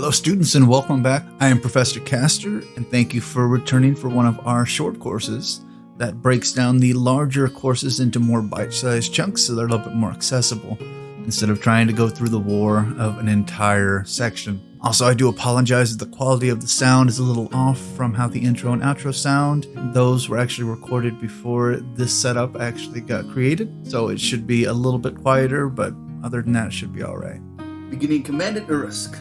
Hello students and welcome back. I am Professor Caster and thank you for returning for one of our short courses that breaks down the larger courses into more bite-sized chunks so they're a little bit more accessible instead of trying to go through the war of an entire section. Also, I do apologize if the quality of the sound is a little off from how the intro and outro sound. Those were actually recorded before this setup actually got created, so it should be a little bit quieter, but other than that it should be alright. Beginning Commandant Irusk.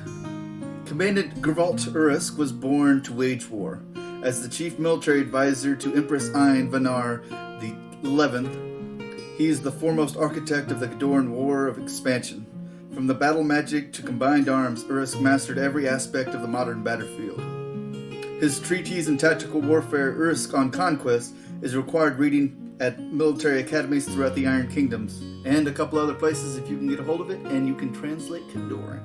Commandant Gervalt Irusk was born to wage war. As the chief military advisor to Empress Ein Vanar the 11th, he is the foremost architect of the Khadoran War of Expansion. From the battle magic to combined arms, Irusk mastered every aspect of the modern battlefield. His treatise in tactical warfare, Irusk on Conquest, is required reading at military academies throughout the Iron Kingdoms, and a couple other places if you can get a hold of it, and you can translate Khadoran.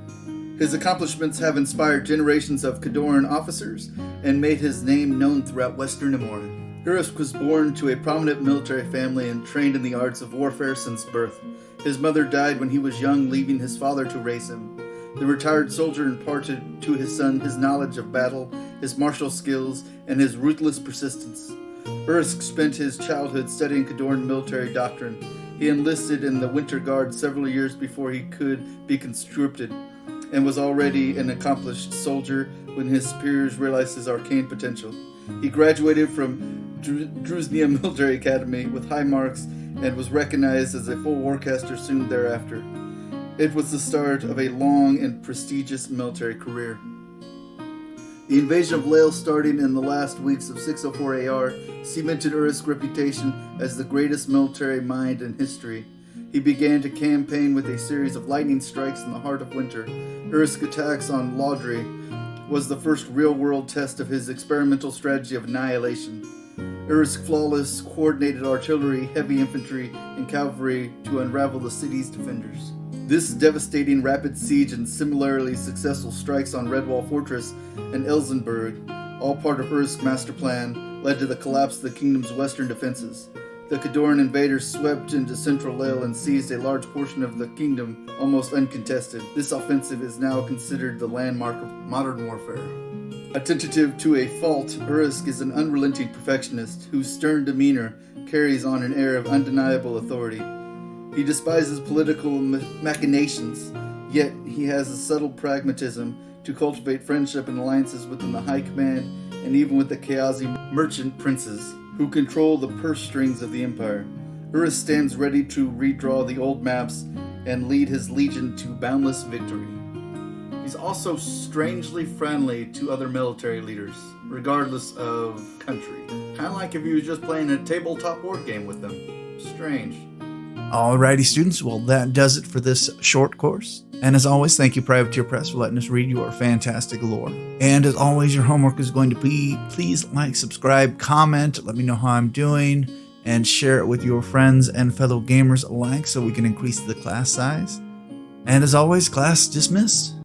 His accomplishments have inspired generations of Khadoran officers and made his name known throughout Western Imoran. Irusk was born to a prominent military family and trained in the arts of warfare since birth. His mother died when he was young, leaving his father to raise him. The retired soldier imparted to his son his knowledge of battle, his martial skills, and his ruthless persistence. Irusk spent his childhood studying Khadoran military doctrine. He enlisted in the Winter Guard several years before he could be conscripted, and was already an accomplished soldier when his superiors realized his arcane potential. He graduated from Druzhnia Military Academy with high marks and was recognized as a full Warcaster soon thereafter. It was the start of a long and prestigious military career. The invasion of Lael starting in the last weeks of 604 AR cemented Irusk's reputation as the greatest military mind in history. He began to campaign with a series of lightning strikes in the heart of winter. Irusk's attacks on Laudry was the first real-world test of his experimental strategy of annihilation. Irusk's flawless, coordinated artillery, heavy infantry, and cavalry to unravel the city's defenders. This devastating rapid siege and similarly successful strikes on Redwall Fortress and Elzenburg, all part of Irusk's master plan, led to the collapse of the kingdom's western defenses. The Khadoran invaders swept into central Lael and seized a large portion of the kingdom, almost uncontested. This offensive is now considered the landmark of modern warfare. Attentive to a fault, Irusk is an unrelenting perfectionist whose stern demeanor carries on an air of undeniable authority. He despises political machinations, yet he has a subtle pragmatism to cultivate friendship and alliances within the high command and even with the Kazi merchant princes, who control the purse strings of the empire. Irusk stands ready to redraw the old maps and lead his legion to boundless victory. He's also strangely friendly to other military leaders, regardless of country. Kind of like if he was just playing a tabletop board game with them. Strange. Alrighty students, well that does it for this short course. And as always, thank you Privateer Press for letting us read your fantastic lore. And as always, your homework is going to be, please like, subscribe, comment, let me know how I'm doing, and share it with your friends and fellow gamers alike so we can increase the class size. And as always, class dismissed.